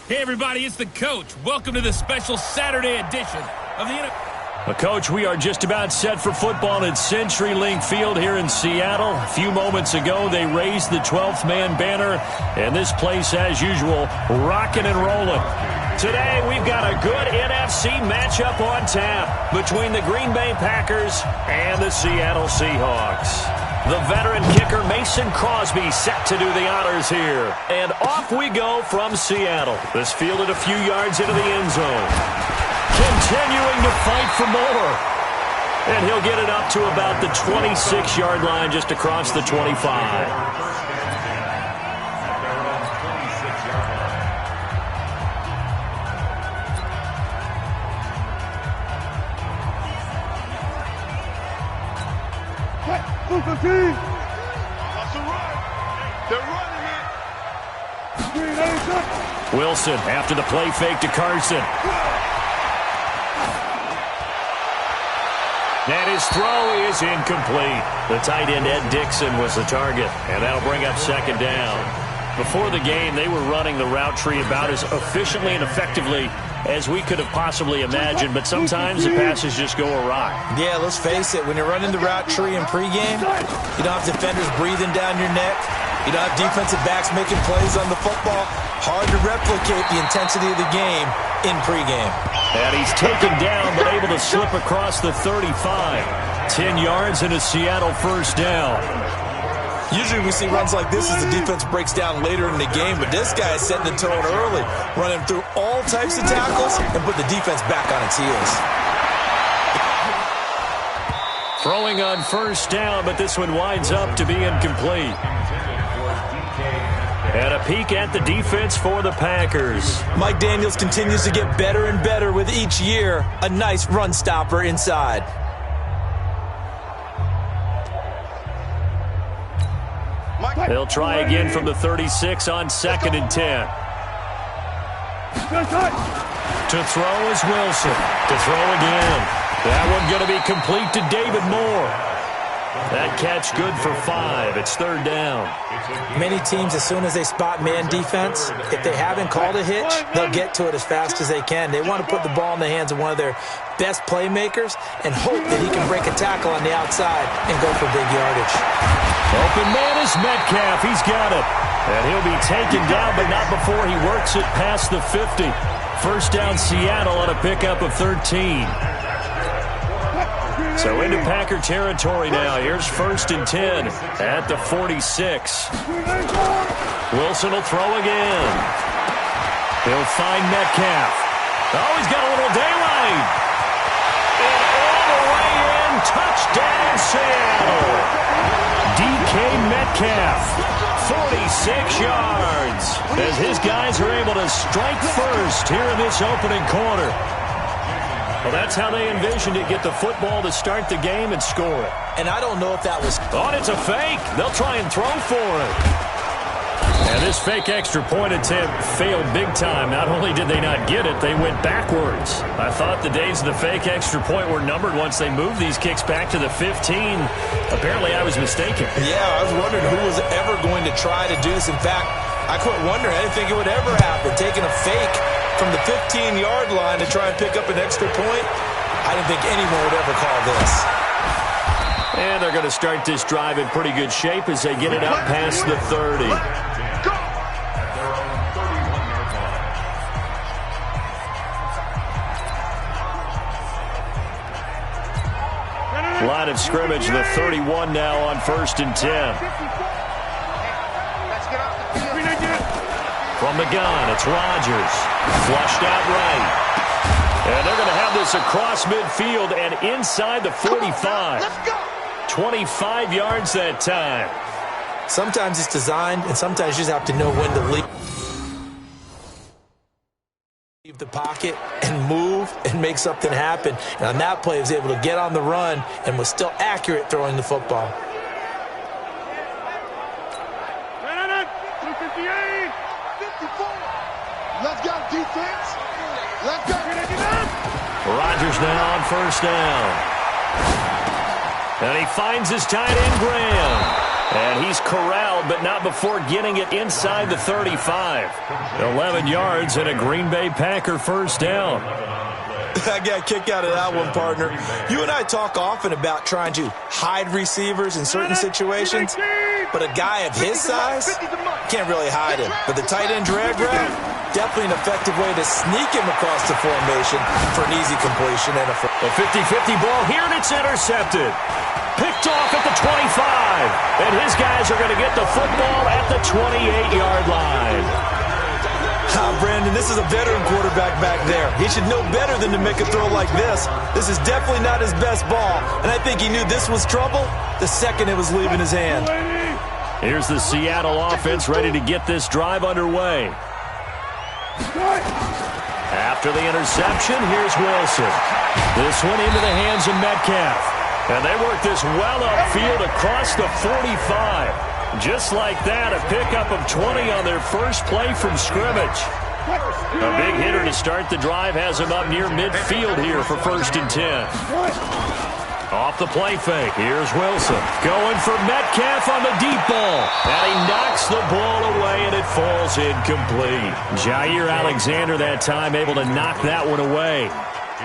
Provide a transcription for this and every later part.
Hey everybody, it's the coach. Welcome to the special Saturday edition of the NFL. Well, Coach, we are just about set for football at CenturyLink Field here in Seattle. A few moments ago, they raised the 12th man banner, and this place, as usual, rocking and rolling. Today, we've got a good NFC matchup on tap between the Green Bay Packers and the Seattle Seahawks. The veteran kicker Mason Crosby set to do the honors here. And off we go from Seattle. This fielded a few yards into the end zone. Continuing to fight for more. And he'll get it up to about the 26-yard line just across the 25. That's a run. They're running it. Wilson after the play fake to Carson. And his throw is incomplete. The tight end, Ed Dixon, was the target, and that'll bring up second down. Before the game, they were running the route tree about as efficiently and effectively as we could have possibly imagined, but sometimes the passes just go awry. Yeah, let's face it, when you're running the route tree in pregame, you don't have defenders breathing down your neck. You don't have defensive backs making plays on the football. Hard to replicate the intensity of the game in pregame. And he's taken down, but able to slip across the 35. 10 yards and a Seattle first down. Usually we see runs like this as the defense breaks down later in the game, but this guy is setting the tone early, running through all types of tackles and put the defense back on its heels. Throwing on first down, but this one winds up to be incomplete. And a peek at the defense for the Packers. Mike Daniels continues to get better and better with each year. A nice run stopper inside. They'll try again from the 36 on 2nd and 10. To throw is Wilson. To throw again. That one going to be complete to David Moore. That catch good for 5. It's third down. Many teams, as soon as they spot man defense, if they haven't called a hitch, they'll get to it as fast as they can. They want to put the ball in the hands of one of their best playmakers and hope that he can break a tackle on the outside and go for big yardage. Open man is Metcalf. He's got it. And he'll be taken down, but not before he works it past the 50. First down Seattle on a pickup of 13. So into Packer territory now. Here's 1st and 10 at the 46. Wilson will throw again. He'll find Metcalf. Oh, he's got a little daylight. And all the way in. Touchdown, Seattle. DK Metcalf, 46 yards. As his guys are able to strike first here in this opening quarter. Well, that's how they envisioned it. Get the football to start the game and score it. And I don't know if that was... Oh, it's a fake. They'll try and throw for it. And this fake extra point attempt failed big time. Not only did they not get it, they went backwards. I thought the days of the fake extra point were numbered once they moved these kicks back to the 15. Apparently, I was mistaken. Yeah, I was wondering who was ever going to try to do this. In fact, I quit wondering. I didn't think it would ever happen. Taking a fake from the 15-yard line to try and pick up an extra point, I didn't think anyone would ever call this. And they're going to start this drive in pretty good shape as they get it out past the 30. Line of scrimmage, the 31 now on 1st and 10. From the gun, it's Rodgers. Flushed out right. And they're going to have this across midfield and inside the 45. 25 yards that time. Sometimes it's designed, and sometimes you just have to know when to leave the pocket and move and make something happen. And on that play, he was able to get on the run and was still accurate throwing the football. Let's go, defense. Let's go. Rodgers now on first down. And he finds his tight end, Graham. And he's corralled, but not before getting it inside the 35. 11 yards and a Green Bay Packer first down. I got a kick out of that one, partner. You and I talk often about trying to hide receivers in certain situations, but a guy of his size can't really hide him. But the tight end drag route, definitely an effective way to sneak him across the formation for an easy completion. And a 50-50 ball here, and it's intercepted. Picked off at the 25, and his guys are going to get the football at the 28-yard line. Brandon, this is a veteran quarterback back there. He should know better than to make a throw like this. This is definitely not his best ball, and I think he knew this was trouble the second it was leaving his hand. Here's the Seattle offense ready to get this drive underway. After the interception, here's Wilson. This one into the hands of Metcalf. And they work this well upfield across the 45. Just like that, a pickup of 20 on their first play from scrimmage. A big hitter to start the drive has him up near midfield here for 1st and 10. Off the play fake, here's Wilson. Going for Metcalf on the deep ball. And he knocks the ball away, and it falls incomplete. Jair Alexander that time able to knock that one away.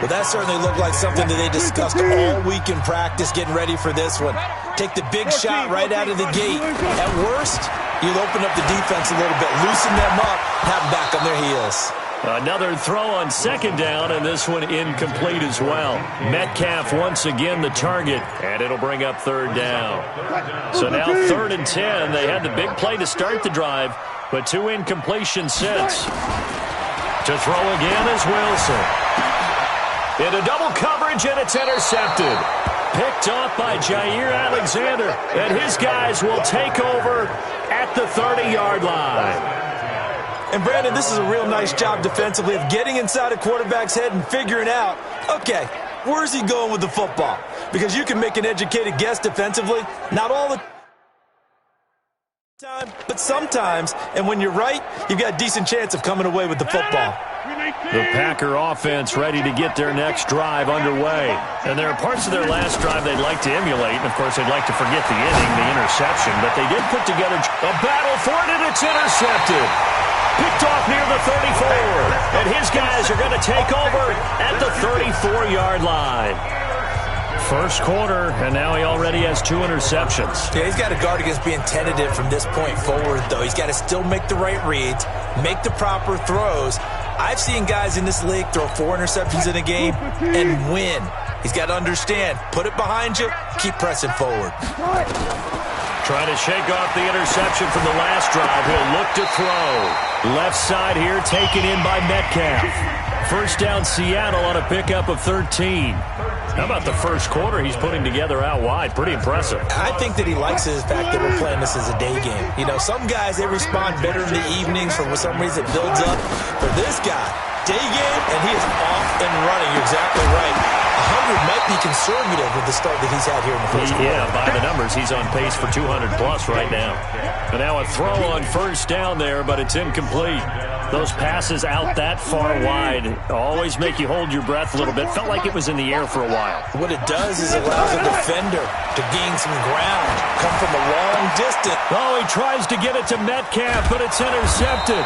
Well, that certainly looked like something that they discussed all week in practice, getting ready for this one. Take the big shot right out of the gate. At worst, you'll open up the defense a little bit, loosen them up, have them back on their heels. Another throw on 2nd down, and this one incomplete as well. Metcalf once again the target, and it'll bring up 3rd down. So now 3rd and 10. They had the big play to start the drive, but 2 incompletions since. To throw again is Wilson. Into double coverage, and it's intercepted. Picked off by Jair Alexander, and his guys will take over at the 30-yard line. And, Brandon, this is a real nice job defensively of getting inside a quarterback's head and figuring out, okay, where's he going with the football? Because you can make an educated guess defensively, not all the time, but sometimes, and when you're right, you've got a decent chance of coming away with the football. The Packer offense ready to get their next drive underway. And there are parts of their last drive they'd like to emulate. And, of course, they'd like to forget the inning, the interception. But they did put together a battle for it, and it's intercepted. Picked off near the 34. And his guys are going to take over at the 34-yard line. First quarter, and now he already has 2 interceptions. Yeah, he's got to guard against being tentative from this point forward, though. He's got to still make the right reads, make the proper throws. I've seen guys in this league throw 4 interceptions in a game and win. He's got to understand, put it behind you, keep pressing forward. Trying to shake off the interception from the last drive. He'll look to throw. Left side here taken in by Metcalf. First down Seattle on a pickup of 13. How about the first quarter he's putting together out wide? Pretty impressive. I think that he likes the fact that we're playing this as a day game. You know, some guys, they respond better in the evenings for some reason it builds up. For this guy, day game, and he is off and running. You're exactly right. 100 might be conservative with the start that he's had here in the first quarter. Yeah, by the numbers, he's on pace for 200-plus right now. And now a throw on first down there, but it's incomplete. Those passes out that far wide always make you hold your breath a little bit. Felt like it was in the air for a while. What it does is it allows a defender to gain some ground, come from a long distance. Oh, he tries to get it to Metcalf, but it's intercepted.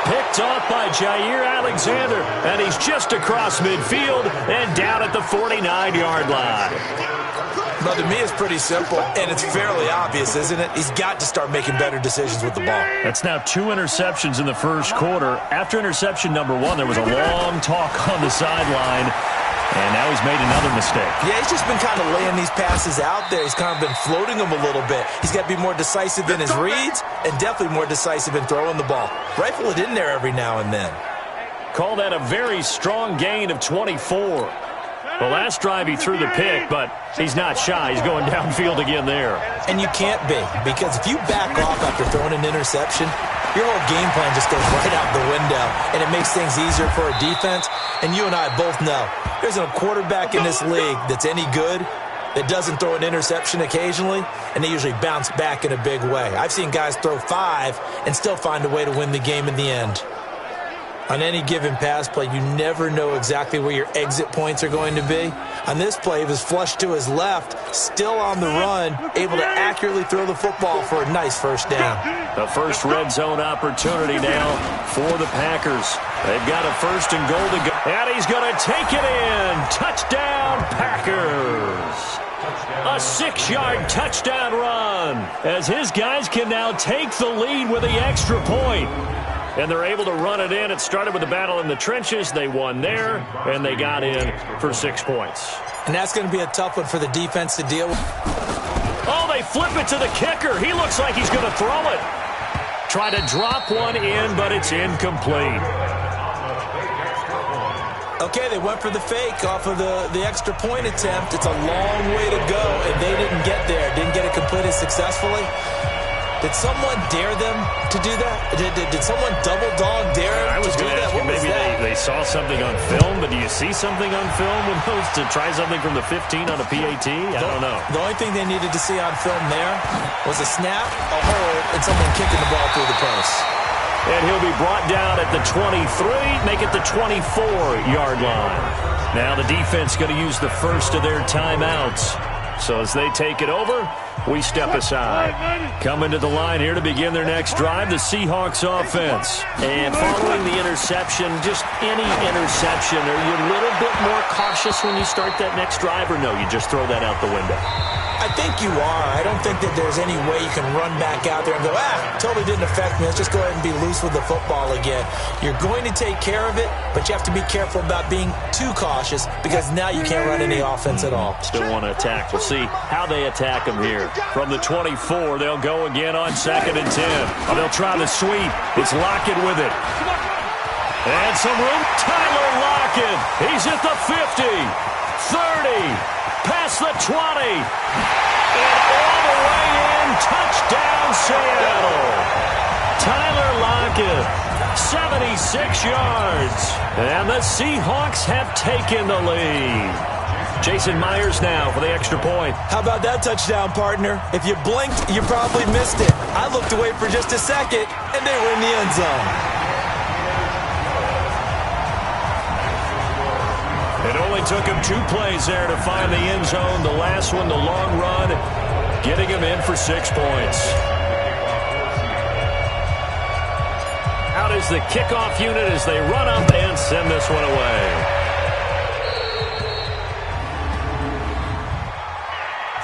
Picked off by Jair Alexander, and he's just across midfield and down at the 49-yard line. Well, to me, it's pretty simple, and it's fairly obvious, isn't it? He's got to start making better decisions with the ball. That's now 2 interceptions in the first quarter. After interception number 1, there was a long talk on the sideline, and now he's made another mistake. Yeah, he's just been kind of laying these passes out there. He's kind of been floating them a little bit. He's got to be more decisive in his reads and definitely more decisive in throwing the ball. Rifle it in there every now and then. Call that a very strong gain of 24. The last drive he threw the pick, but he's not shy. He's going downfield again there. And you can't be, because if you back off after throwing an interception, your whole game plan just goes right out the window, and it makes things easier for a defense. And you and I both know there's a quarterback in this league that's any good that doesn't throw an interception occasionally, and they usually bounce back in a big way. I've seen guys throw 5 and still find a way to win the game in the end. On any given pass play, you never know exactly where your exit points are going to be. On this play, he was flushed to his left, still on the run, able to accurately throw the football for a nice first down. The first red zone opportunity now for the Packers. They've got a 1st and goal to go. And he's going to take it in. Touchdown, Packers. A 6-yard touchdown run as his guys can now take the lead with the extra point. And they're able to run it in. It started with a battle in the trenches. They won there, and they got in for 6 points. And that's going to be a tough one for the defense to deal with. Oh, they flip it to the kicker. He looks like he's going to throw it. Try to drop one in, but it's incomplete. Okay, they went for the fake off of the extra point attempt. It's a long way to go, and they didn't get there. Didn't get it completed successfully. Did someone dare them to do that? Did someone double dog dare them to do that? I was going to ask you, maybe they saw something on film, but do you see something on film with those to try something from the 15 on a PAT? I don't know. The only thing they needed to see on film there was a snap, a hold, and someone kicking the ball through the post. And he'll be brought down at the 23, make it the 24-yard line. Now the defense going to use the first of their timeouts. So as they take it over, we step aside. Coming to the line here to begin their next drive, the Seahawks offense. And following the interception, just any interception, are you a little bit more cautious when you start that next drive, or no, you just throw that out the window? I think you are. I don't think that there's any way you can run back out there and go, totally didn't affect me. Let's just go ahead and be loose with the football again. You're going to take care of it, but you have to be careful about being too cautious because now you can't run any offense at all. Still want to attack. We'll see how they attack them here. From the 24, they'll go again on 2nd and 10. They'll try the sweep. It's Lockett with it. And some room. Tyler Lockett. He's at the 50, 30. Past the 20, and all the way in, touchdown Seattle. Tyler Lockett, 76 yards, and the Seahawks have taken the lead. Jason Myers now for the extra point. How about that touchdown, partner? If you blinked, you probably missed it. I looked away for just a second, and they were in the end zone. It only took him 2 plays there to find the end zone. The last one, the long run, getting him in for 6 points. Out is the kickoff unit as they run up and send this one away.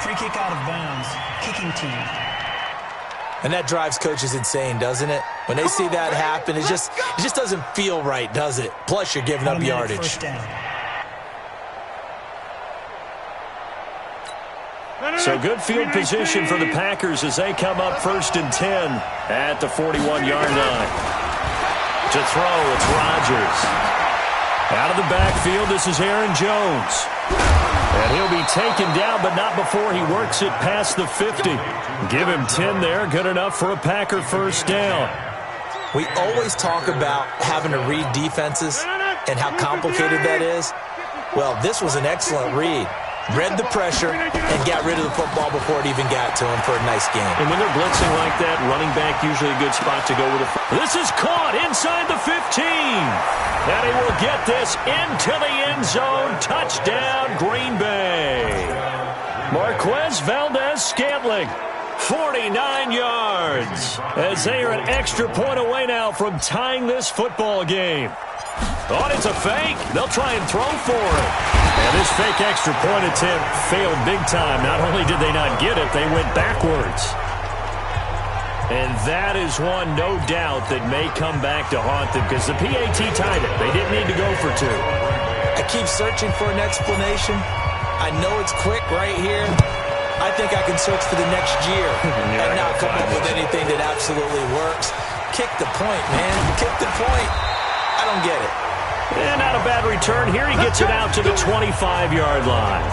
Free kick out of bounds. Kicking team. And that drives coaches insane, doesn't it? When they see that happen, it just doesn't feel right, does it? Plus, you're giving up yardage. First down. So good field position for the Packers as they come up 1st and 10 at the 41-yard line. To throw, it's Rodgers. Out of the backfield, this is Aaron Jones. And he'll be taken down, but not before he works it past the 50. Give him 10 there, good enough for a Packer first down. We always talk about having to read defenses and how complicated that is. Well, this was an excellent read. Read the pressure and got rid of the football before it even got to him for a nice game. And when they're blitzing like that, running back usually a good spot to go with. This is caught inside the 15. And he will get this into the end zone. Touchdown, Green Bay. Marquez Valdez-Scantling, 49 yards. As they are an extra point away now from tying this football game. Oh, it's a fake. They'll try and throw for it. And this fake extra point attempt failed big time. Not only did they not get it, they went backwards. And that is one, no doubt, that may come back to haunt them because the PAT tied it. They didn't need to go for 2. I keep searching for an explanation. I know it's quick right here. I think I can search for the next year and not come up with anything that absolutely works. Kick the point, man. Kick the point. I don't get it. And not a bad return here. He gets it out to the 25-yard line.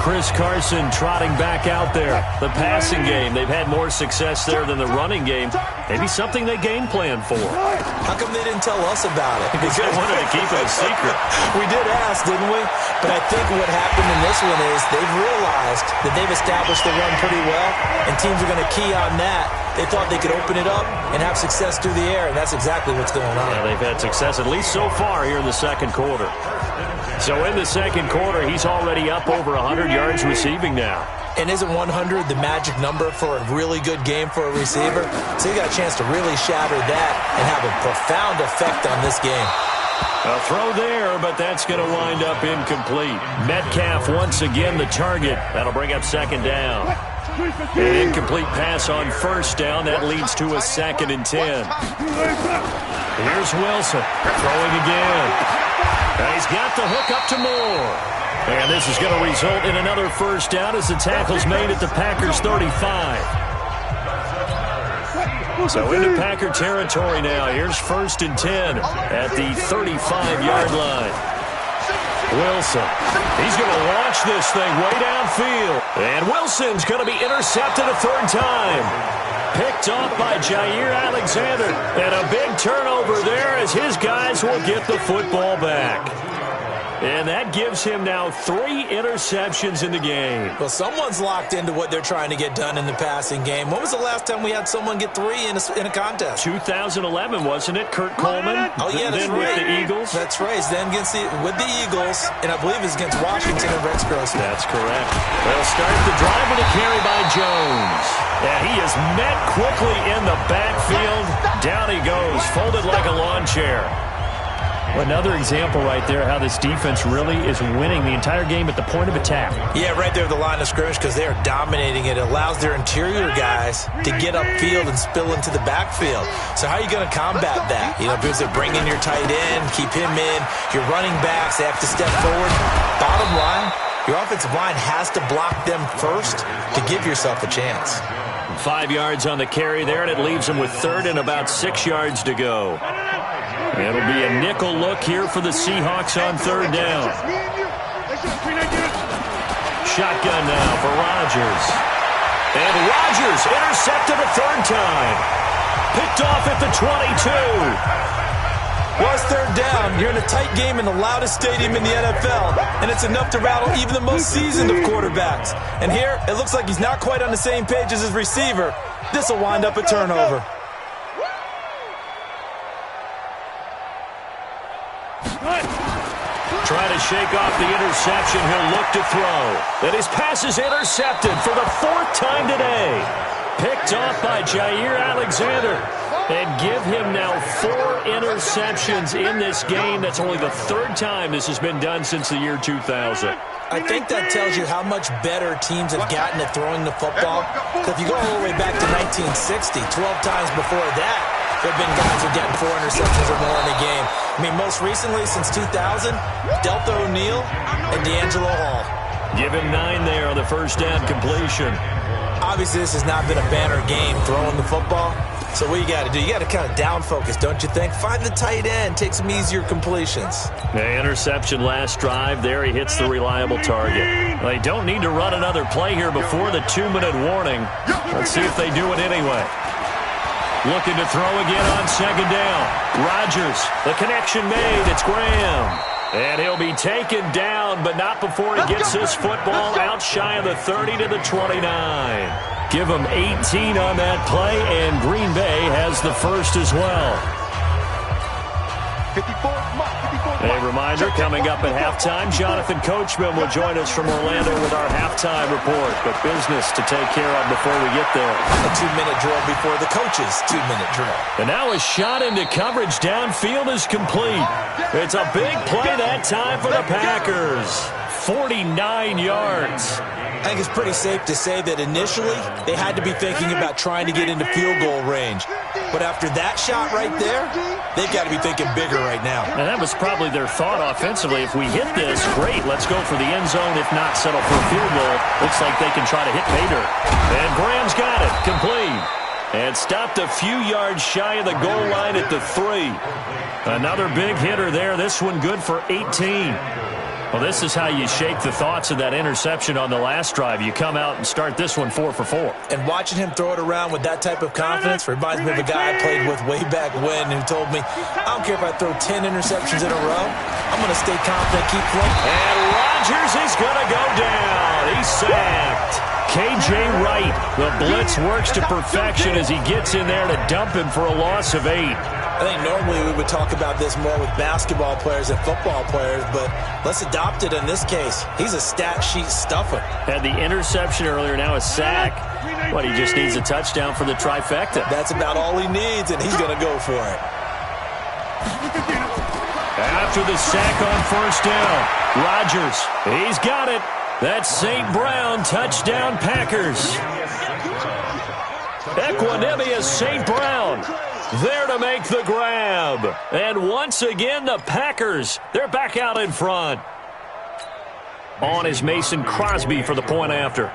Chris Carson trotting back out there. The passing game, they've had more success there than the running game. Maybe something they game plan for. How come they didn't tell us about it? Because they wanted to keep it a secret. We did ask, didn't we? But I think what happened in this one is they've realized that they've established the run pretty well, and teams are going to key on that. They thought they could open it up and have success through the air, and that's exactly what's going on. Yeah, they've had success, at least so far, here in the second quarter. So in the second quarter, he's already up over 100 yards receiving now. And isn't 100 the magic number for a really good game for a receiver? So you got a chance to really shatter that and have a profound effect on this game. A throw there, but that's going to wind up incomplete. Metcalf once again the target. That'll bring up second down. An incomplete pass on first down. That leads to a 2nd and 10. Here's Wilson throwing again. And he's got the hook up to Moore. And this is going to result in another first down as the tackle's made at the Packers 35. So into Packer territory now. Here's 1st and 10 at the 35-yard line. Wilson, he's going to launch this thing way downfield. And Wilson's going to be intercepted a 3rd time. Picked off by Jair Alexander. And a big turnover there as his guys will get the football back. And that gives him now 3 interceptions in the game. Well, someone's locked into what they're trying to get done in the passing game. When was the last time we had someone get 3 in a contest? 2011, wasn't it? Kurt Coleman? Oh, yeah, that's then right. with the Eagles? That's right. Then with the Eagles, and I believe it's against Washington and Rex Grossman. That's correct. They'll start the drive with a carry by Jones. And he is met quickly in the backfield. Down he goes, folded like a lawn chair. Another example right there how this defense really is winning the entire game at the point of attack. Yeah, right there at the line of scrimmage because they are dominating it. It allows their interior guys to get upfield and spill into the backfield. So how are you going to combat that? You know, because they bring in your tight end, keep him in. Your running backs, they have to step forward. Bottom line, your offensive line has to block them first to give yourself a chance. 5 yards on the carry there, and it leaves them with 3rd and about 6 yards to go. It'll be a nickel look here for the Seahawks on 3rd down. Shotgun now for Rodgers. And Rodgers intercepted a 3rd time. Picked off at the 22. Well, it's 3rd down. You're in a tight game in the loudest stadium in the NFL, and it's enough to rattle even the most seasoned of quarterbacks. And here, it looks like he's not quite on the same page as his receiver. This will wind up a turnover. Trying to shake off the interception. He'll look to throw. And his pass is intercepted for the 4th time today. Picked off by Jair Alexander. And give him now 4 interceptions in this game. That's only the 3rd time this has been done since the year 2000. I think that tells you how much better teams have gotten at throwing the football. Because if you go all the way back to 1960, 12 times before that, there have been guys who are getting 4 interceptions or more in a game. I mean, most recently, since 2000, Delta O'Neal and D'Angelo Hall. Give him 9 there on the first down completion. Obviously, this has not been a banner game throwing the football. So what you got to do, you got to kind of down focus, don't you think? Find the tight end, take some easier completions. The interception last drive. There he hits the reliable target. They don't need to run another play here before the 2-minute warning. Let's see if they do it anyway. Looking to throw again on 2nd down. Rodgers, the connection made. It's Graham. And he'll be taken down, but not before he gets this football out shy of the 30 to the 29. Give him 18 on that play, and Green Bay has the first as well. A reminder, coming up at halftime, Jonathan Coachman will join us from Orlando with our halftime report. But business to take care of before we get there. A 2-minute drill before the coach's 2-minute drill. And now a shot into coverage downfield is complete. It's a big play that time for the Packers. 49 yards. I think it's pretty safe to say that initially they had to be thinking about trying to get into field goal range. But after that shot right there, they've got to be thinking bigger right now. And that was probably their thought offensively. If we hit this, great, let's go for the end zone. If not, settle for a field goal. Looks like they can try to hit Bader. And Graham's got it, complete. And stopped a few yards shy of the goal line at the 3. Another big hitter there. This one good for 18. Well, this is how you shake the thoughts of that interception on the last drive. You come out and start this one 4 for 4. And watching him throw it around with that type of confidence reminds me of a guy I played with way back when who told me, I don't care if I throw 10 interceptions in a row, I'm going to stay confident, keep playing. And Rodgers is going to go down. He's sacked. K.J. Wright, the blitz works to perfection as he gets in there to dump him for a loss of 8. I think normally we would talk about this more with basketball players and football players, but let's adopt it in this case. He's a stat sheet stuffer. Had the interception earlier, now a sack. But he just needs a touchdown for the trifecta. That's about all he needs, and he's going to go for it. After the sack on first down, Rodgers, he's got it. That's St. Brown, touchdown Packers. Equanimous St. Brown. There to make the grab. And once again, the Packers, they're back out in front. On is Mason Crosby for the point after.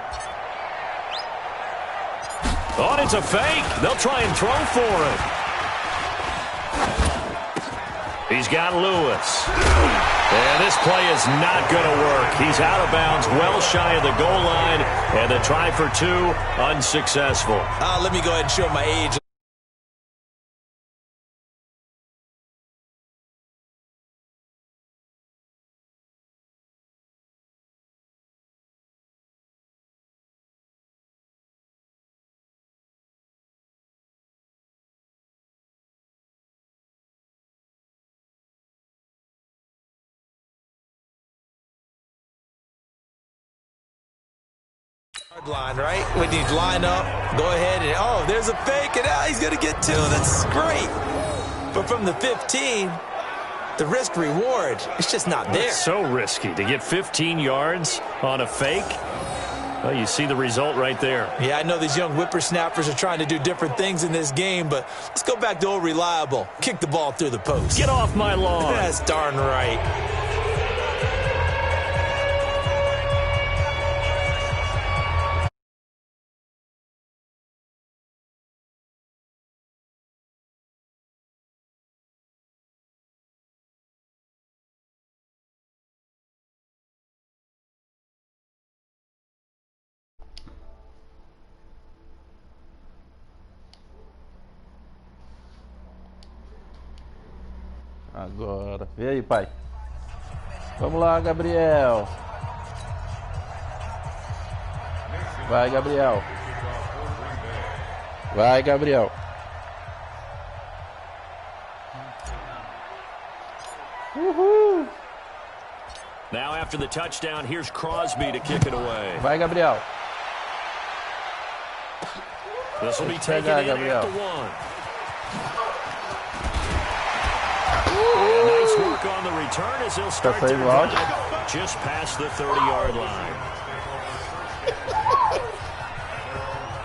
Oh, it's a fake. They'll try and throw for it. He's got Lewis. And this play is not going to work. He's out of bounds, well shy of the goal line. And the try for 2, unsuccessful. Let me go ahead and show my age. Line, right? When you line up, go ahead and, oh, there's a fake, and he's going to get 2. That's great. But from the 15, the risk-reward, it's just not there. It's so risky to get 15 yards on a fake. Well, you see the result right there. Yeah, I know these young whippersnappers are trying to do different things in this game, but let's go back to old reliable. Kick the ball through the post. Get off my lawn. That's darn right. Agora, vê aí, pai. Vamos lá, Gabriel. Vai, Gabriel. Vai, Gabriel. Uhul. Now after the touchdown, here's Crosby to kick it away. Vai, Gabriel. This will be taken in Gabriel. at the 1. Nice work on the return as he'll start to run just past the 30-yard line.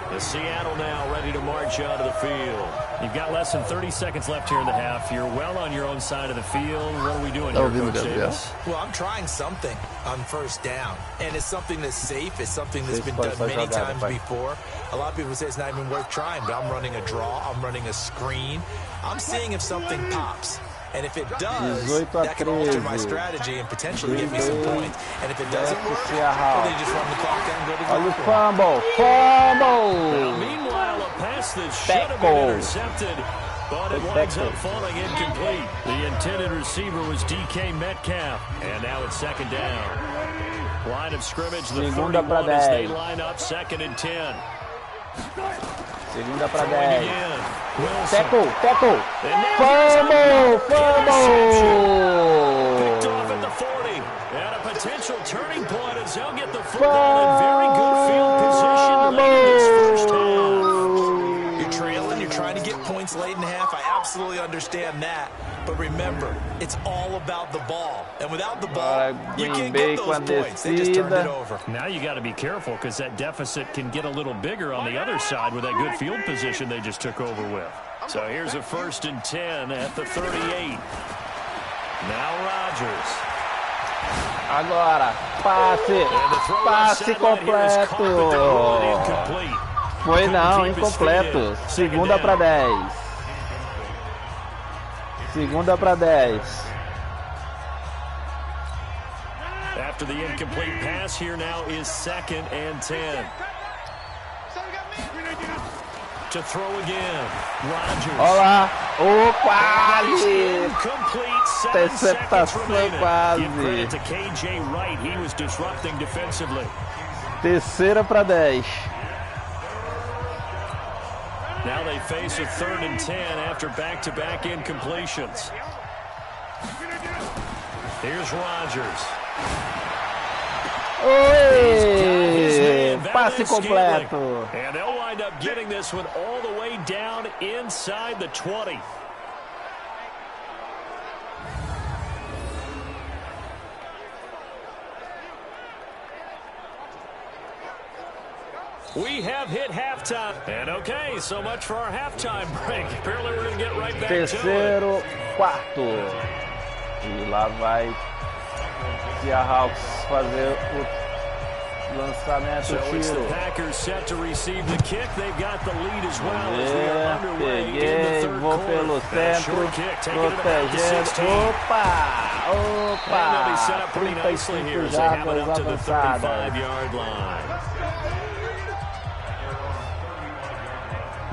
The Seattle now ready to march out of the field. You've got less than 30 seconds left here in the half. You're well on your own side of the field. What are we doing here, Coach Davis? Well, I'm trying something on first down, and it's something that's safe. It's something that's been done many times before. A lot of people say it's not even worth trying, but I'm running a draw. I'm running a screen. I'm seeing if something pops. And if it does, that can alter my strategy and potentially give me some points. And if it doesn't work, well, they just run the clock out and go to the Olha o fumble. Fumble. Now, meanwhile, a pass that should have been intercepted, but it winds up falling incomplete. The intended receiver was DK Metcalf, and now it's second down. Line of scrimmage, the 31 as they line up, 2nd and 10. Segunda para 10. Tackle. Fumble. Picked off at the 40. And a potential turning point as they'll get the football in very good field position late in this first half. You're trailing. You're trying to get points late in half. I absolutely understand that. But remember, it's all about the ball. And without the ball, you can't get those points. They just turned it over. Now you got to be careful because that deficit can get a little bigger on the other side with that good field position they just took over with. So here's a 1st and 10 at the 38. Now Rodgers. Agora, passe completo. Foi não, incompleto. Segunda para 10. Segunda para 10. after the incomplete pass. Here now is 2nd and 10. To throw again. Rodgers. Olá. Oh, quase. Incomplete. 7 seconds remaining. Give credit to KJ Wright. He was disrupting defensively. Terceira para 10. Now they face a 3rd and 10 after back-to-back incompletions. Here's Rodgers. Oi! Passe completo. And they'll wind up getting this one all the way down inside the 20. We have hit halftime. And okay, so much for our halftime break. Apparently we're going to get right back to it. Terceiro, quarto. E lá vai Seahawks fazer o lançamento, so tiro. it's the Packers set to receive the kick. They've got the lead as well as we are underway in the Peguei, third vou quarter. pelo centro, Protegendo. Opa! And they'll be set up pretty nicely here as they have it up to the avançadas. 35-yard line.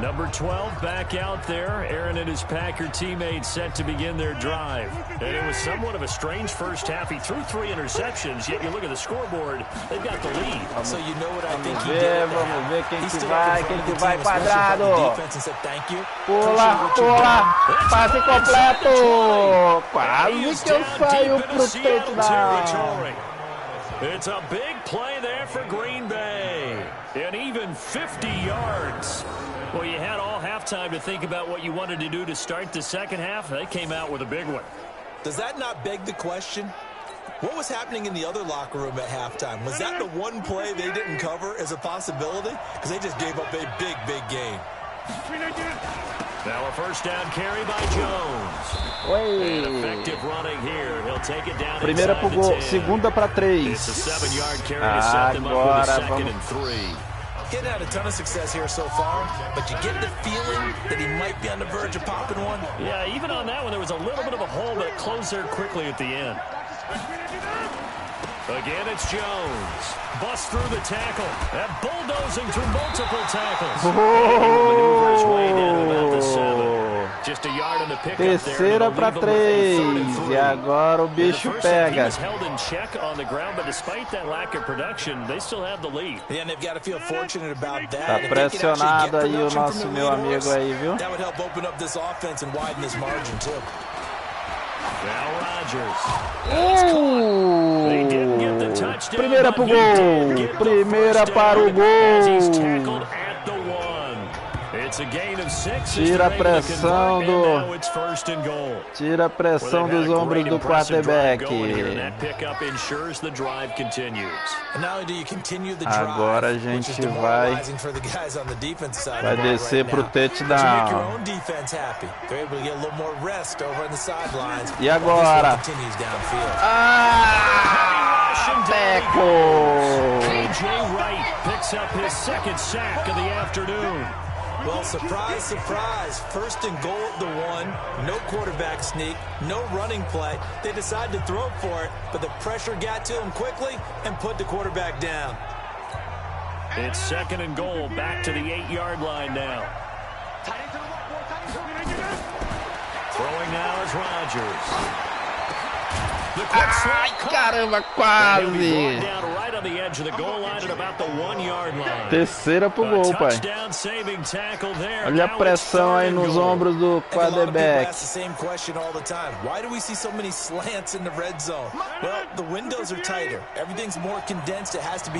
Number 12 back out there. Aaron and his Packer teammates set to begin their drive. And it was somewhat of a strange first half. He threw 3 interceptions, yet you look at the scoreboard, they've got the lead. So you know what I think he Vamos did. ver quem que vai quadrado. Pula, passe completo. Quase que eu saio pro touchdown. It's a big play there for Green Bay. And even 50 yards. Well, you had all halftime to think about what you wanted to do to start the second half. They came out with a big one. Does that not beg the question? What was happening in the other locker room at halftime? Was that the one play they didn't cover as a possibility? Because they just gave up a big, big gain. Now a first down carry by Jones. And effective running here. He'll take it down. Primeira pro gol, segunda para 3. It's a 7-yard carry to set them up with a 2nd and 3. Getting out a ton of success here so far, but you get the feeling that he might be on the verge of popping one. Yeah, even on that one, there was a little bit of a hole, but it closed there quickly at the end. Again, it's Jones. Busts through the tackle. And bulldozing through multiple tackles. Maneuver his way down about the 7. Just a yard on the pickup there. Terceira para 3. E agora o bicho pega. He was held in check on the ground, but despite that lack of production, they still have the lead. Yeah, and they've got to feel fortunate about that. Tá pressionado aí o nosso meu amigo aí, viu? That would help open up this offense and widen this margin too. Now Rodgers. They didn't get the touchdown. Primeira pro gol. Primeira para o gol. It's a gain of 6. Tira a pressão do. Tira a pressão dos ombros do quarterback. Agora a gente vai descer pro touchdown. E agora? Teco! KJ Wright picks up his 2nd sack of the afternoon. Well, surprise, surprise. 1st and goal at the 1. No quarterback sneak. No running play. They decided to throw for it, but the pressure got to him quickly and put the quarterback down. It's 2nd and goal. Back to the 8-yard line now. Throwing now is Rodgers. Ai, caramba, quase! Terceira pro gol, pai. Olha a pressão aí nos ombros do quarterback.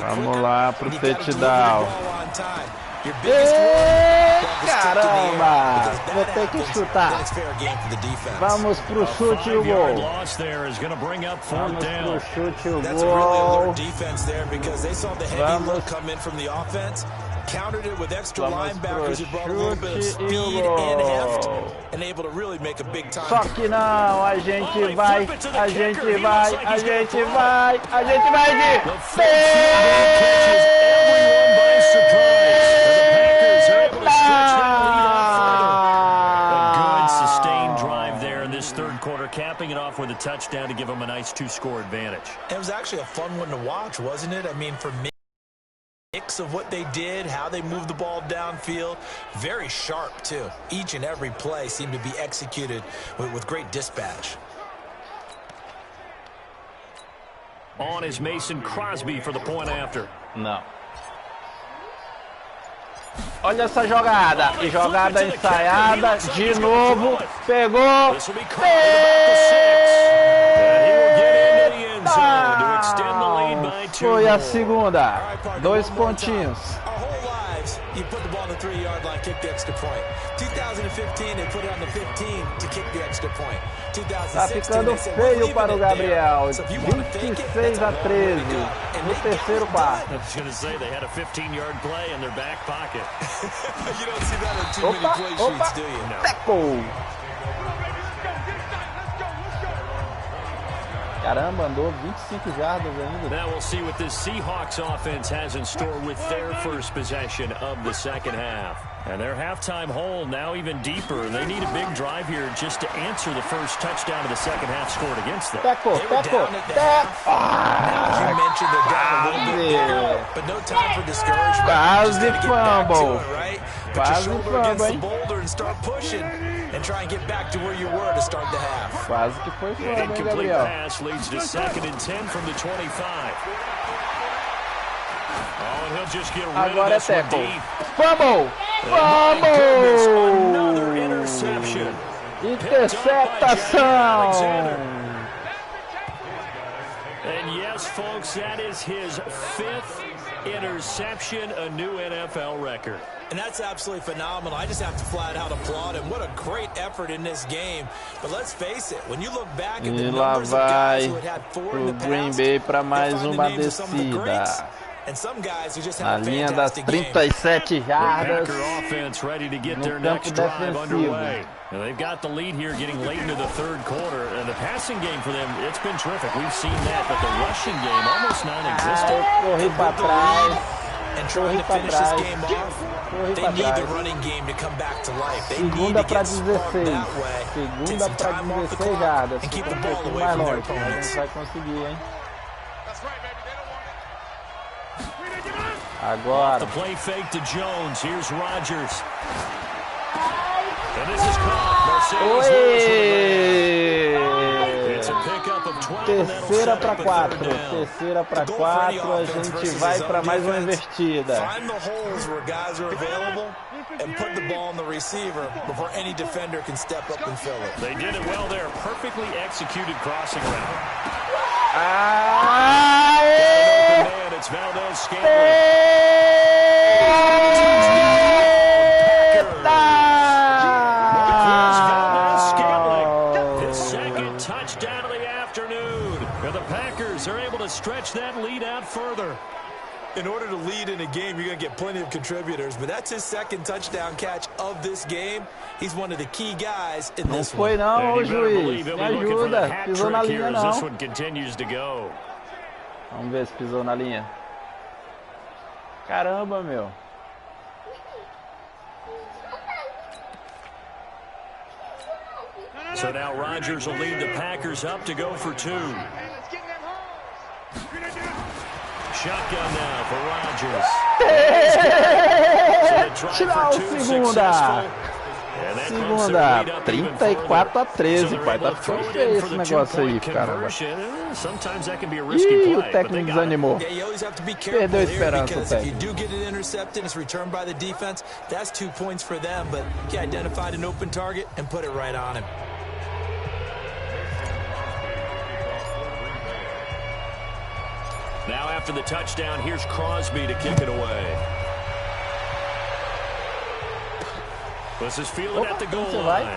Vamos lá pro touchdown. Caramba! Vou ter que chutar. Vamos pro chute e o gol. Vamos pro chute e o gol. Countered it with extra Vamos linebackers who brought a little bit of speed and heft and able to really make a big time. Só que não, a gente vai de Capping it off off with a touchdown to give them a nice 2-score advantage. It was actually a fun one to watch, wasn't it? I mean, for me, mix of what they did, how they moved the ball downfield, very sharp too. Each and every play seemed to be executed with great dispatch. On is Mason Crosby for the point after. Não. Olha essa jogada. E jogada ensaiada. De novo. Pegou. Foi a segunda. 2 pontinhos. You put the ball on the 3-yard line, kick the extra point. 2015, they put it on the 15 to kick the extra point. Tá ficando feio para o Gabriel. 26-13 no terceiro quarto. I was going to say they had a 15-yard play in their back pocket. You don't see that on too many play sheets, do you? No. Tackle. Caramba, andou 25 jardas ainda. Now we'll see what this Seahawks offense has in store with their first possession of the second half. And their halftime hole now even deeper. They need a big drive here just to answer the first touchdown of the second half scored against them. Tackle. You mentioned they're down a little bit, but no time for discouragement. Just gotta get back to it, right? Put your shoulder against the boulder and start pushing and try and get back to where you were to start the half. Quase que foi fora, hein, Incomplete Gabriel? pass leads to 2nd and 10 from the 25. Oh, and he'll just get rid Agora of this one deep. Fumble! Another interception. Interceptação! And yes, folks, that is his 5th interception, a new NFL record. And that's absolutely phenomenal. I just have to flat out applaud him. What a great effort in this game. But let's face it, when you look back at the numbers of guys who had 4 in the past, Green Bay para mais uma descida. Na linha das 37 jardas. No campo defensivo. And they've got the lead here getting late into the third quarter. And the passing game for them, it's been terrific. We've seen that, but the rushing game almost non-existent. Corri para trás. And trying to finish this game off, they need the running game to come back to life. They need to get sparked that way. Take some time off the clock and keep the ball away from their opponents. Vai conseguir, hein? Agora. The play fake to Jones. Here's Rodgers. And this is caught. It's a pickup of 12. Terceira para 4. Terceira para 4. A gente vai para mais uma invertida. Find the holes where guys are available and put the ball on the receiver before any defender can step up and fill it. They did it well there. Perfectly executed crossing route. Man, it's Valdez Scantling. Touchdown of the afternoon. And the Packers are able to stretch that lead out further. In order to lead in a game, you're going to get plenty of contributors, but that's his 2nd touchdown catch of this game. He's one of the key guys in this one. Não foi não, juiz. Me ajuda. Pisou na linha não. This one continues to go. Vamos ver se pisou na linha. Caramba, meu. So now Rodgers will lead the Packers up to go for 2. Shotgun now for Rodgers. Tirar o segunda. Segunda, 34-13. Pai, tá ficando feio esse negócio aí, caramba. Ih, o técnico desanimou. Perdeu a esperança, o técnico. Now after the touchdown, here's Crosby to kick it away. This is fielded at the goal line.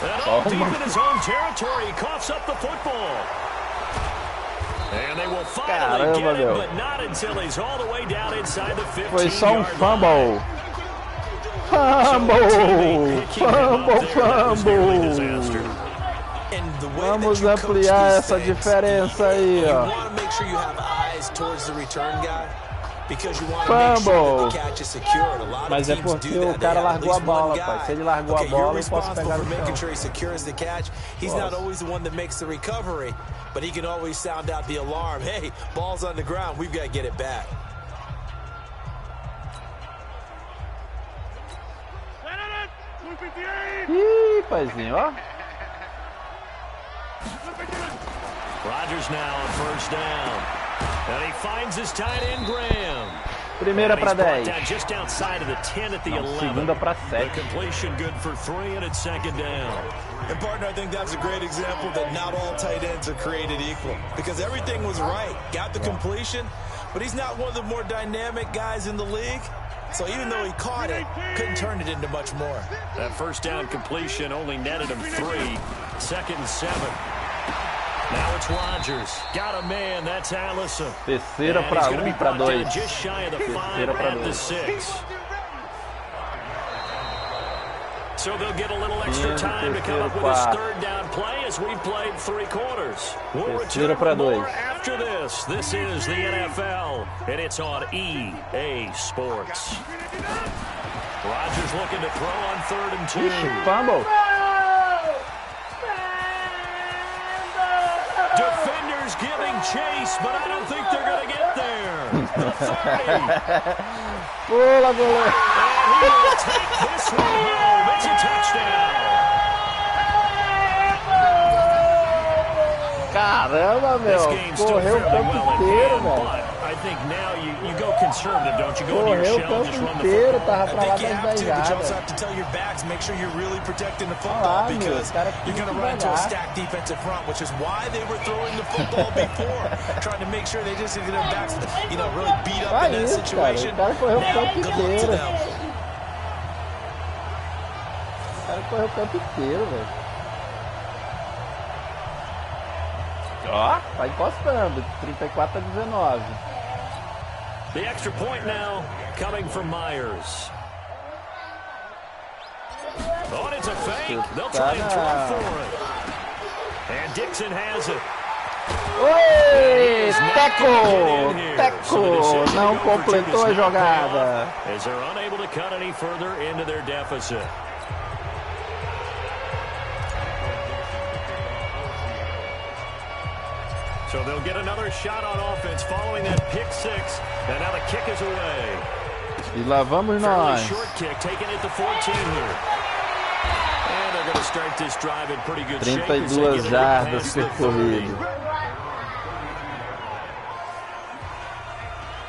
And all deep in his own territory, he coughs up the football. And they will finally get him, but not until he's all the way down inside the 15-yard line. Foi só um fumble. Fumble. Vamos ampliar essa diferença aí, ó. because you want to make sure that the catch is secured. A lot of Mas é teams porque do that. o cara largou a bola, pai. Se ele largou a bola, eu posso pegar no making chão. sure he secures the catch. He's not always the one that makes the recovery, but he can always sound out the alarm. Hey, ball's on the ground. We've got to get it back. Ih, paizinho, ó. Rodgers now on first down. And he finds his tight end, Graham. Primeira para 10. Just outside of the 10 at the 11. Segunda para 7. The completion good for 3, and it's second down. And partner, I think that's a great example that not all tight ends are created equal, because everything was right. Got the completion, but he's not one of the more dynamic guys in the league. So even though he caught it, couldn't turn it into much more. That first down completion only netted him 3. Second and 7. Now it's Rodgers. Got a man. That's Allison. Terceira para 1 para 2. Just shy of the 5 at the 6. So they'll get a little extra time to come up with this third down play as we've played 3 quarters. We'll return with more after this. This is the NFL, and it's on EA Sports. Rodgers looking to throw on 3rd and 2. Fumble. Defenders giving chase, but I don't think they're going to get there. The 30. Pula, goleiro. And he will take this one home. It's a touchdown. Caramba, meu. Correu o campo inteiro, velho. I think now you go conservative, don't you? Go into your shell and just run the inteiro, football. tava pra lá das 10 But you also jardas. have to tell your backs, make sure you're really protecting the football, because you're going to run into a stacked defensive front, which is why they were throwing the football before, trying to make sure they just get their backs, really beat up in that situation. Cara, o cara correu o Now, campo good luck to inteiro. them. O cara correu o campo inteiro, velho. Ó, tá encostando. 34 a 19. The extra point now coming from Myers. Oh, and it's a fake. They'll try and throw for it. And Dixon has it. Oi! Teco! Não completou a jogada. As they're unable to cut any further into their deficit. So they'll get another shot on offense following that pick 6. And now the kick is away. E lá vamos nós. Short kick, taking it to 14 here. And they're going to start this drive in pretty good shape. 32 jardas percorridas.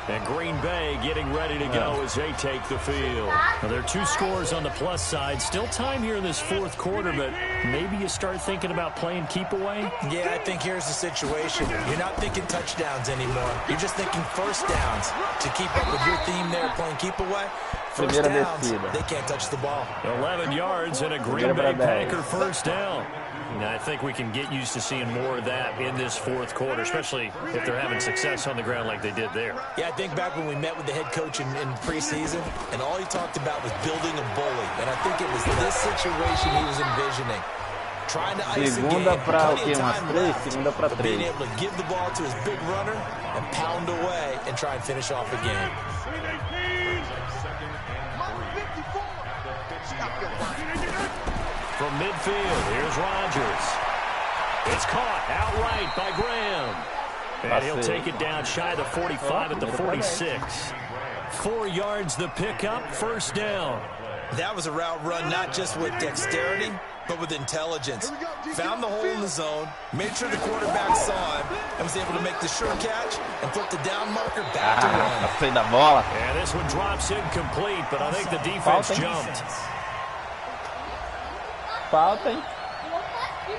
And Green Bay getting ready to go as they take the field. Well, there are 2 scores on the plus side. Still time here in this 4th quarter, but maybe you start thinking about playing keep away? Yeah, I think here's the situation. You're not thinking touchdowns anymore. You're just thinking first downs to keep up with your theme there, playing keep away. First downs, they can't touch the ball. 11 yards and a Green Bay Packer first down. And I think we can get used to seeing more of that in this 4th quarter, especially if they're having success on the ground like they did there. Yeah, I think back when we met with the head coach in preseason, and all he talked about was building a bully. And I think it was this situation he was envisioning. Trying to ice the game, plenty of time left, but being able to give the ball to his big runner and pound away and try and finish off the game. From midfield, here's Rodgers. It's caught outright by Graham. And he'll take it down shy of the 45 at the 46. 4 yards the pickup, first down. That was a route run not just with dexterity, but with intelligence. Found the hole in the zone, made sure the quarterback saw him, and was able to make the sure catch and put the down marker back to run. And this one drops incomplete, but I think the defense jumped. Falta, hein?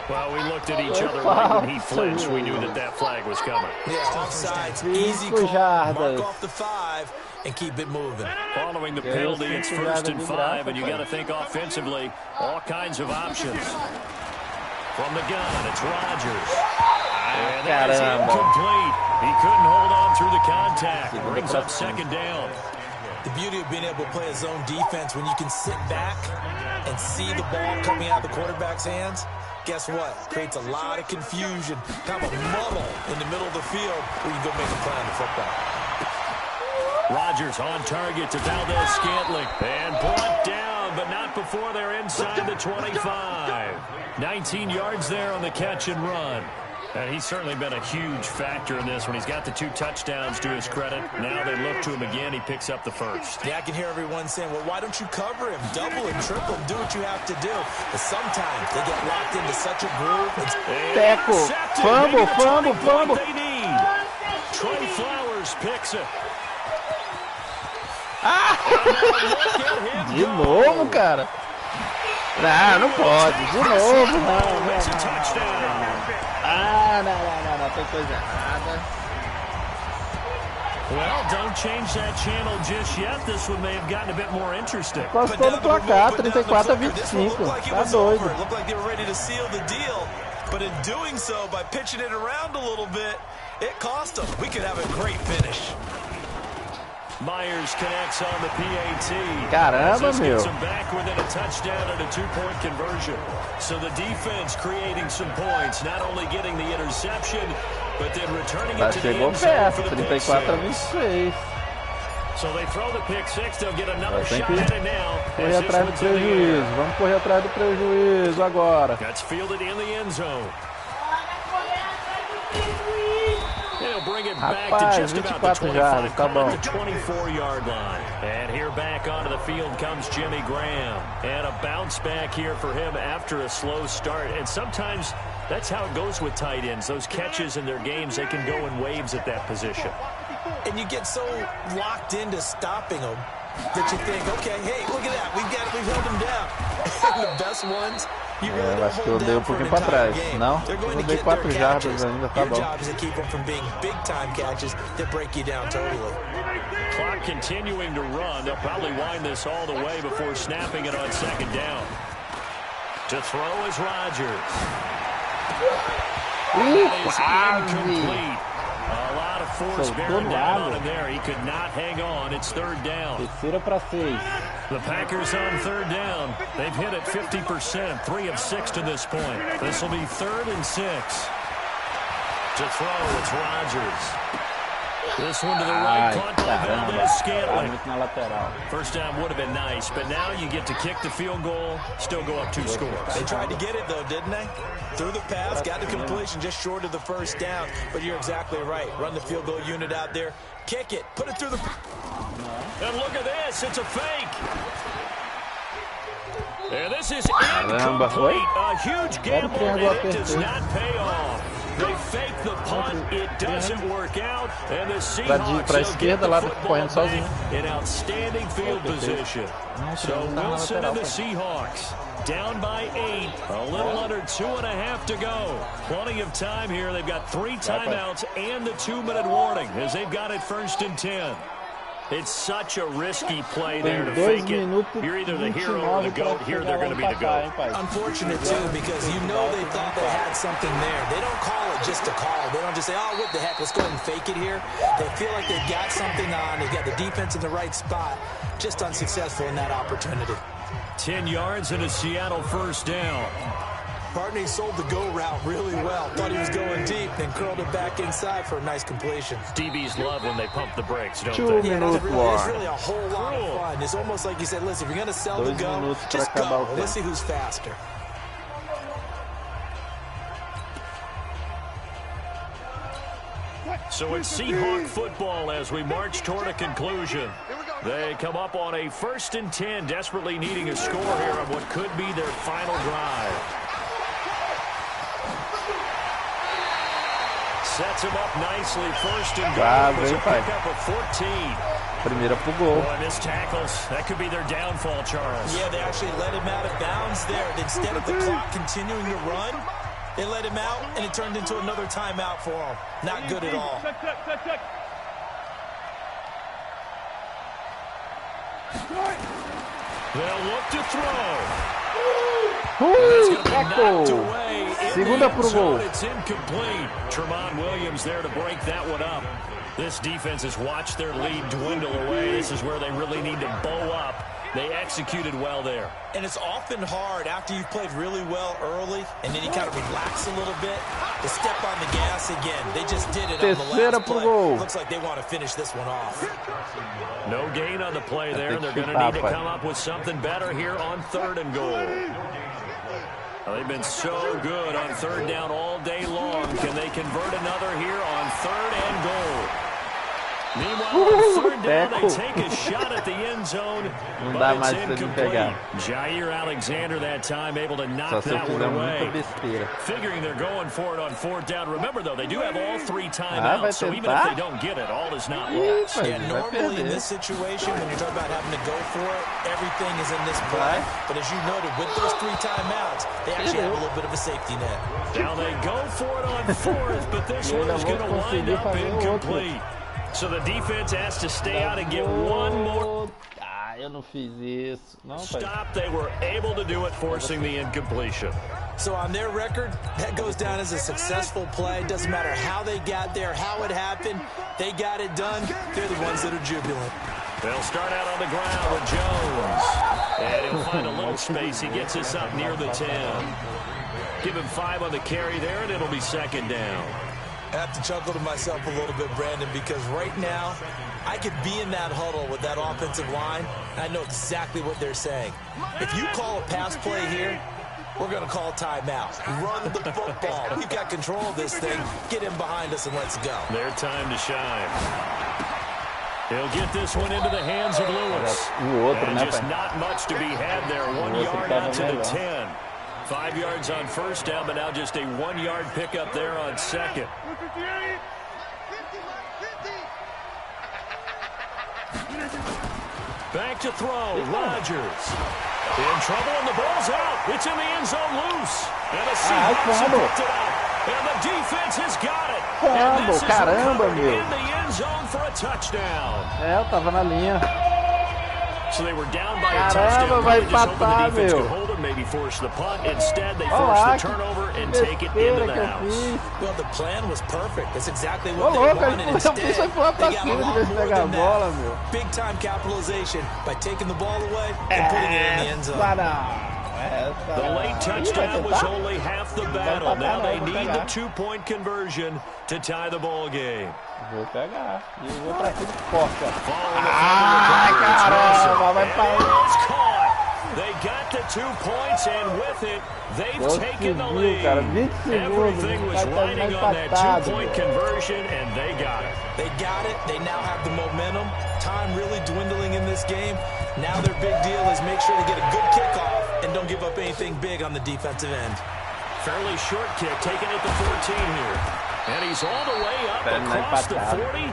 Well, we looked at each other right when he flinched. We knew that that flag was coming. Yeah, offsides, easy call, mark off the 5, and keep it moving. Following the penalty, it's first and 5, and you got to think offensively, all kinds of options. From the gun, it's Rodgers. And that is incomplete. He couldn't hold on through the contact. Brings up second down. The beauty of being able to play a zone defense when you can sit back and see the ball coming out of the quarterback's hands, guess what? Creates a lot of confusion, kind of a muddle in the middle of the field where you can go make a play on the football. Rodgers on target to Valdez-Scantling. And brought down, but not before they're inside the 25. 19 yards there on the catch and run. And he's certainly been a huge factor in this when he's got the 2 touchdowns to his credit. Now they look to him again. He picks up the first. Yeah, I can hear everyone saying, well, why don't you cover him? Double him, triple him, do what you have to do. But sometimes they get locked into such a groove. Teco, fumble. They need. Trey Flowers picks it. De novo, cara. Não pode. De novo, não. Não. Tem coisa errada. Well, don't change that channel just yet. This one may have gotten a bit more interesting. Encostou no placar, 34-25. Tá doido. It looked like they were ready to seal the deal. But in doing so, by pitching it around a little bit, it cost them. We could have a great finish. Myers connects on the PAT. Caramba, meu. Gets him back within a touchdown and a 2-point conversion. So the defense creating some points, not only getting the interception, but then returning it to the end zone for the pick 34-26. So they throw the pick 6, they'll get another shot at it now. Correr atrás do prejuízo. Vamos correr atrás do prejuízo agora. That's fielded in the end zone. They'll bring it back to just about the 25, tá bom. the 24-yard line. And here back onto the field comes Jimmy Graham. And a bounce back here for him after a slow start. And sometimes that's how it goes with tight ends. Those catches in their games, they can go in waves at that position. And you get so locked into stopping them that you think, okay, hey, look at that. We've held them down. And the best ones, you really don't acho que eu hold dei down for an pra entire trás. game. Não, They're going eu to dei get 4 their jardas catches. ainda, tá Your bom. job is to keep them from being big-time catches that break you down totally. Clock continuing to run. They'll probably wind this all the way before snapping it on second down. To throw is Rodgers. Incomplete. A lot of force bearing down on him there. He could not hang on. It's third down. Terceira para 6. The Packers on third down. They've hit it 50%, 3 of 6 to this point. This will be 3rd and 6. To throw, it's Rodgers. This one to the right, caught by Valdez-Scantling. First down would have been nice, but now you get to kick the field goal, still go up 2 scores. They tried to get it, though, didn't they? Threw the pass, got the completion just short of the first down. But you're exactly right. Run the field goal unit out there. Kick it. Put it through the... And look at this. It's a fake. And this is incomplete. A huge gamble, and it does not pay off. They fake the punt, it doesn't work out, and the Seahawks will get the football back in outstanding field position. So Wilson and the Seahawks down by 8, a little under 2.5 to go. Plenty of time here. They've got 3 timeouts and the 2-minute warning as they've got it 1st and 10. It's such a risky play there to fake it. You're either the hero or the GOAT. Here they're going to be the GOAT. Unfortunate, too, because you know they thought they had something there. They don't call it just to call. They don't just say, oh, what the heck, let's go ahead and fake it here. They feel like they've got something on. They've got the defense in the right spot. Just unsuccessful in that opportunity. 10 yards and a Seattle first down. Barney sold the go route really well. Thought he was going deep, then curled it back inside for a nice completion. DBs love when they pump the brakes, don't 2 they? minutes It's really a whole lot of fun. It's almost like you said, listen, if you're going to sell the go, just go. Let's see who's faster. So it's Seahawk football as we march toward a conclusion. They come up on a 1st and 10, desperately needing a score here on what could be their final drive. Sets him up nicely, 1st and goal. It's a pickup of 14. Primeira pro gol. Boy, missed tackles. That could be their downfall, Charles. Yeah, they actually let him out of bounds there. Instead of the clock continuing to run, they let him out, and it turned into another timeout for him. Not good at all. They'll look to throw. Tackle. Segunda pro gol. It's incomplete. Tremont Williams there to break that one up. This defense has watched their lead dwindle away. This is where they really need to bow up. They executed well there. And it's often hard after you've played really well early and then you kind of relax a little bit. to step on the gas again. They just did it on the last play. Looks like they want to finish this one off. No gain on the play there. They're going to need to come up with something better here on 3rd and goal. Well, they've been so good on 3rd down all day long. Can they convert another here on 3rd and goal? Meanwhile, on 3rd down, they take a shot at the end zone, but it's incomplete. Jair Alexander that time able to knock that one away. Figuring they're going for it on 4th down. Remember, though, they do have all 3 timeouts, so even if they don't get it, all is not lost. Yeah, normally in this situation, when you're talking about having to go for it, everything is in this play. But as you noted, with those 3 timeouts, they actually have a little bit of a safety net. Now they go for it on 4th, but this one is going to wind up incomplete. So the defense has to stay out and get one more. Eu não fiz isso. Não, stop. They were able to do it, forcing the incompletion. So on their record, that goes down as a successful play. Doesn't matter how they got there, how it happened. They got it done. They're the ones that are jubilant. They'll start out on the ground with Jones. And he'll find a little space. He gets us up near the 10. Give him 5 on the carry there, and it'll be 2nd down. I have to chuckle to myself a little bit, Brandon, because right now I could be in that huddle with that offensive line, and I know exactly what they're saying. If you call a pass play here, we're going to call timeout. Run the football. We've got control of this thing. Get in behind us and let's go. Their time to shine. He'll get this one into the hands of Lewis. And just not much to be had there. 1 yard out to the 10. 5 yards on 1st down, but now just a 1-yard pickup there on 2nd. Back to throw. Rodgers. In trouble, and the ball's out. It's in the end zone loose. And the Seahawks have picked it up. And the defense has got it. And this is recovered in the end zone for a touchdown. Eu tava na linha. So they were down by a touchdown. Vai empatar, meu. Could hold them, maybe force the punt. Instead, they force the turnover and take it into the house. Well, the plan was perfect. That's exactly what they wanted. Instead, they got a lot more than that. Big-time capitalization by taking the ball away and putting it in the end zone. The late touchdown was only half the battle. Now they need the 2-point conversion to tie the ball game. Vou pegar. E eu vou pra cima de força. Caramba, vai pra... They got the 2 points, and with it, they've taken the lead. Everything was riding on that 2-point conversion, and they got it. They got it. They now have the momentum. Time really dwindling in this game. Now their big deal is make sure they get a good kickoff and don't give up anything big on the defensive end. Fairly short kick, taken at the 14 here. And he's all the way up across the 40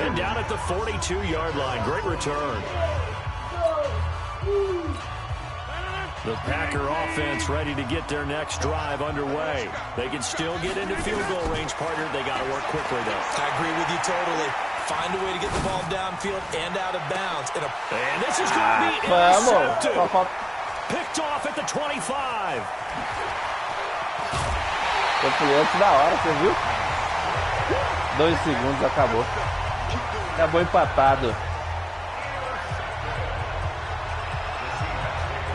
and down at the 42-yard line. Great return. The Packer offense ready to get their next drive underway. They can still get into field goal range, partner. They got to work quickly, though. I agree with you totally. Find a way to get the ball downfield and out of bounds. And this is going to be intercepted. Picked off at the 25. Eu fui antes da hora, você viu? 2 segundos, acabou. Acabou empatado.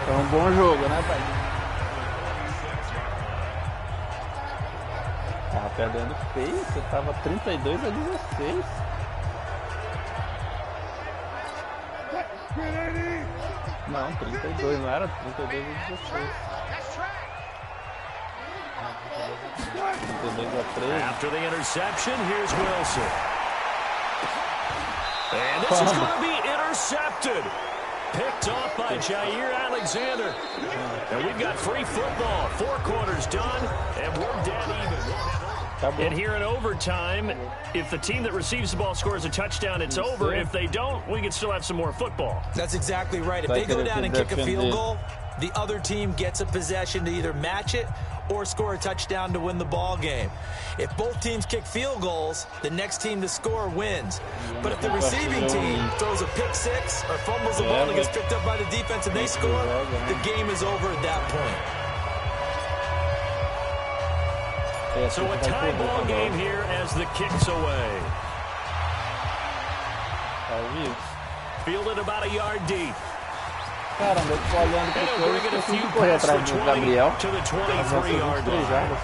Foi um bom jogo, né, pai? Tava perdendo feio, você tava 32-16. Não, 32, não era 32-16. 32-13. After the interception, here's Wilson. And this is going to be intercepted. Picked off by Jair Alexander. And we've got free football. 4 quarters done, and we're dead even. And here in overtime, if the team that receives the ball scores a touchdown, it's over. If they don't, we can still have some more football. That's exactly right. If they go down and kick a field goal, the other team gets a possession to either match it or score a touchdown to win the ball game. If both teams kick field goals, the next team to score wins. But if the receiving team throws a pick 6 or fumbles the ball and gets picked up by the defense and they score, the game is over at that point. So a tie ball game here as the kick's away. Fielded about a yard deep. Caramba, eu tô olhando pro seu, eu preciso correr atrás do Gabriel. To the 23-yard line.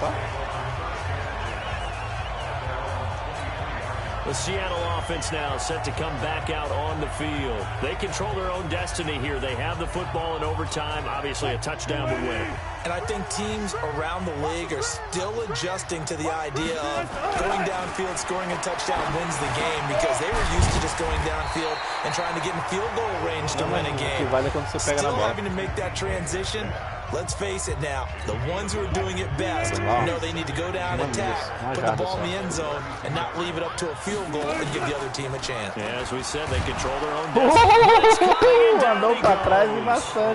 Seattle offense now set to come back out on the field. They control their own destiny here. They have the football in overtime. Obviously, a touchdown would win. And I think teams around the league are still adjusting to the idea of going downfield, scoring a touchdown wins the game, because they were used to just going downfield and trying to get in field goal range to win a game. Still having to make that transition. Let's face it now, the ones who are doing it best know they need to go down, attack, put the ball in the end zone, and not leave it up to a field goal and give the other team a chance. Yeah, as we said, they control their own destiny.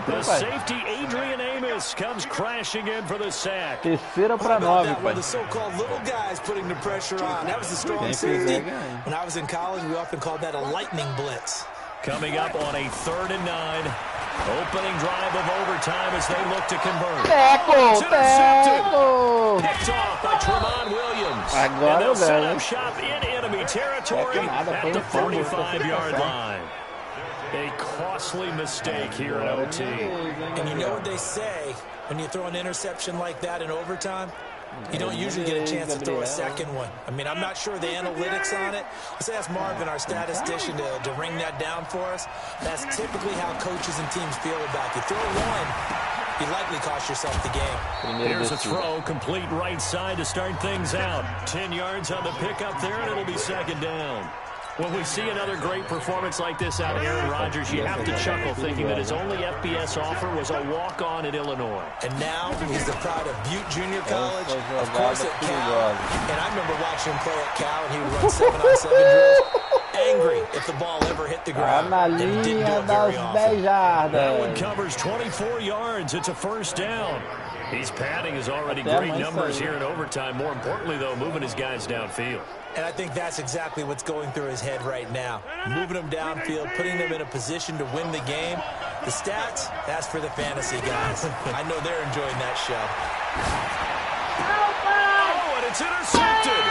The safety, Adrian Amos, comes crashing in for the sack. Terceira para 9, pai. The so-called little guys putting the pressure on. That was the strong safety. When I was in college, we often called that a lightning blitz. Coming up on a 3rd and 9. Opening drive of overtime as they look to convert. Tackle! Picked off by Tremont Williams. And they'll set up shop in enemy territory at the 45-yard line. A costly mistake here in OT. And you know what they say, when you throw an interception like that in overtime, you don't usually get a chance to throw a second one. I mean, I'm not sure the analytics on it. Let's ask Marvin, our statistician, to ring that down for us. That's typically how coaches and teams feel about you. Throw one, you likely cost yourself the game. Here's a throw, complete right side to start things out. 10 yards on the pickup there, and it'll be 2nd down. When we see another great performance like this out of Aaron Rodgers, you have to chuckle thinking that his only FBS offer was a walk-on at Illinois. And now he's the pride of Butte Junior College, of course at Cal. And I remember watching him play at Cal, and he would run 7-on-7 drills. Angry if the ball ever hit the ground. And didn't do it very often. That one covers 24 yards. It's a 1st down. He's padding his already great numbers here in overtime. More importantly, though, moving his guys downfield. And I think that's exactly what's going through his head right now. Moving them downfield, putting them in a position to win the game. The stats, that's for the fantasy guys. I know they're enjoying that show. Oh, and it's intercepted.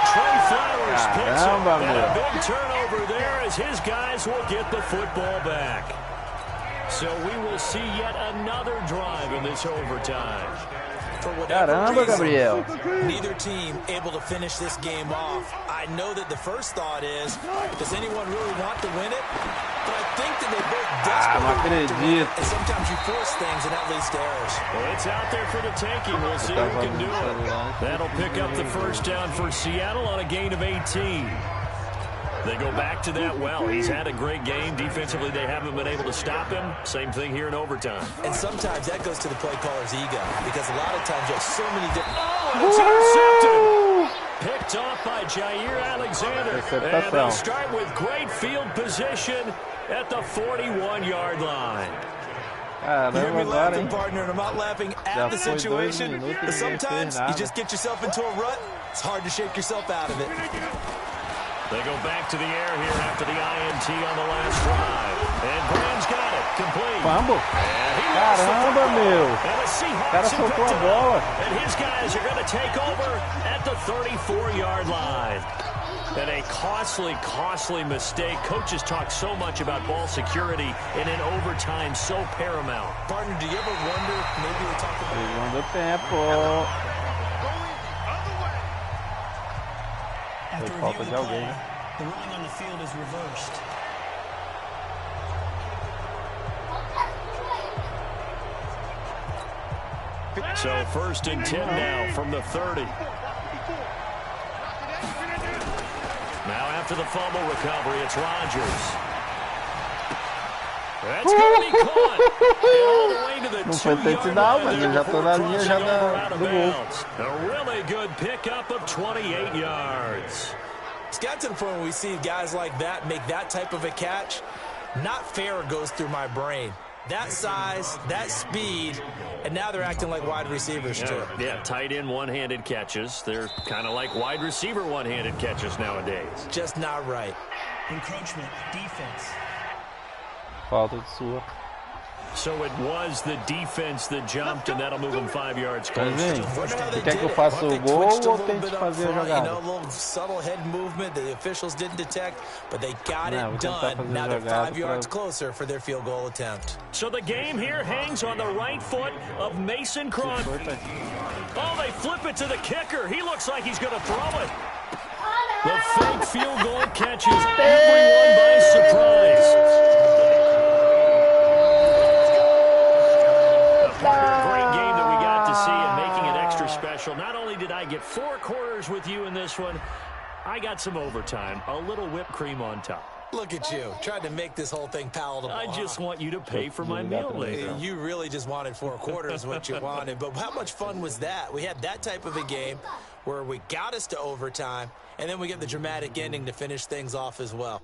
Trey Flowers picks up. And a big turnover there as his guys will get the football back. So we will see yet another drive in this overtime. For whatever reason, Gabriel. neither team able to finish this game off. I know that the first thought is, does anyone really want to win it? But I think that they both desperately want to win it, and sometimes you force things, and that leads to errors. Well, it's out there for the taking. We'll see who can do it. That'll pick up the 1st down for Seattle on a gain of 18. They go back to that well. He's had a great game. Defensively, they haven't been able to stop him. Same thing here in overtime. And sometimes that goes to the play caller's ego, because a lot of times you have so many different... Oh, it's intercepted! Picked off by Jair Alexander. And they start with great field position at the 41-yard line. You're going to be laughing, partner, and I'm not laughing at the situation, but sometimes you just get yourself into a rut. It's hard to shake yourself out of it. They go back to the air here after the INT on the last drive. And Graham's got it. Complete. Fumble. Caramba, meu. O cara soltou a bola. And his guys are going to take over at the 34-yard line. And a costly mistake. Coaches talk so much about ball security and in overtime so paramount. Partner, do you ever wonder, maybe we talk about... Segundo tempo. After reviewing the play, the ruling on the field is reversed. So 1st and 10 now from the 30. Now after the fumble recovery, it's Rodgers. That's going to be caught. And all the way to the 2-yard line. A really good pickup of 28 yards. It's got to the point where we see guys like that make that type of a catch. Not fair goes through my brain. That size, that speed, and now they're acting like wide receivers too. Yeah, tight end one-handed catches. They're kind of like wide receiver one-handed catches nowadays. Just not right. Encroachment, defense. Falta de sua. So it was the defense that jumped, and that'll move them 5 yards closer. Você quer que eu faça o gol ou tente fazer a jogada? A little subtle head movement that the officials didn't detect, but they got it done. Now they're 5 yards closer for their field goal attempt. So the game here hangs on the right foot of Mason Crosby. Oh, they flip it to the kicker. He looks like he's going to throw it. The fake field goal catches everyone by surprise. A great game that we got to see and making it extra special. Not only did I get 4 quarters with you in this one, I got some overtime, a little whipped cream on top. Look at you, tried to make this whole thing palatable. I just want you to pay for my meal later. You really just wanted 4 quarters, what you wanted. But how much fun was that? We had that type of a game where we got us to overtime, and then we get the dramatic ending to finish things off as well.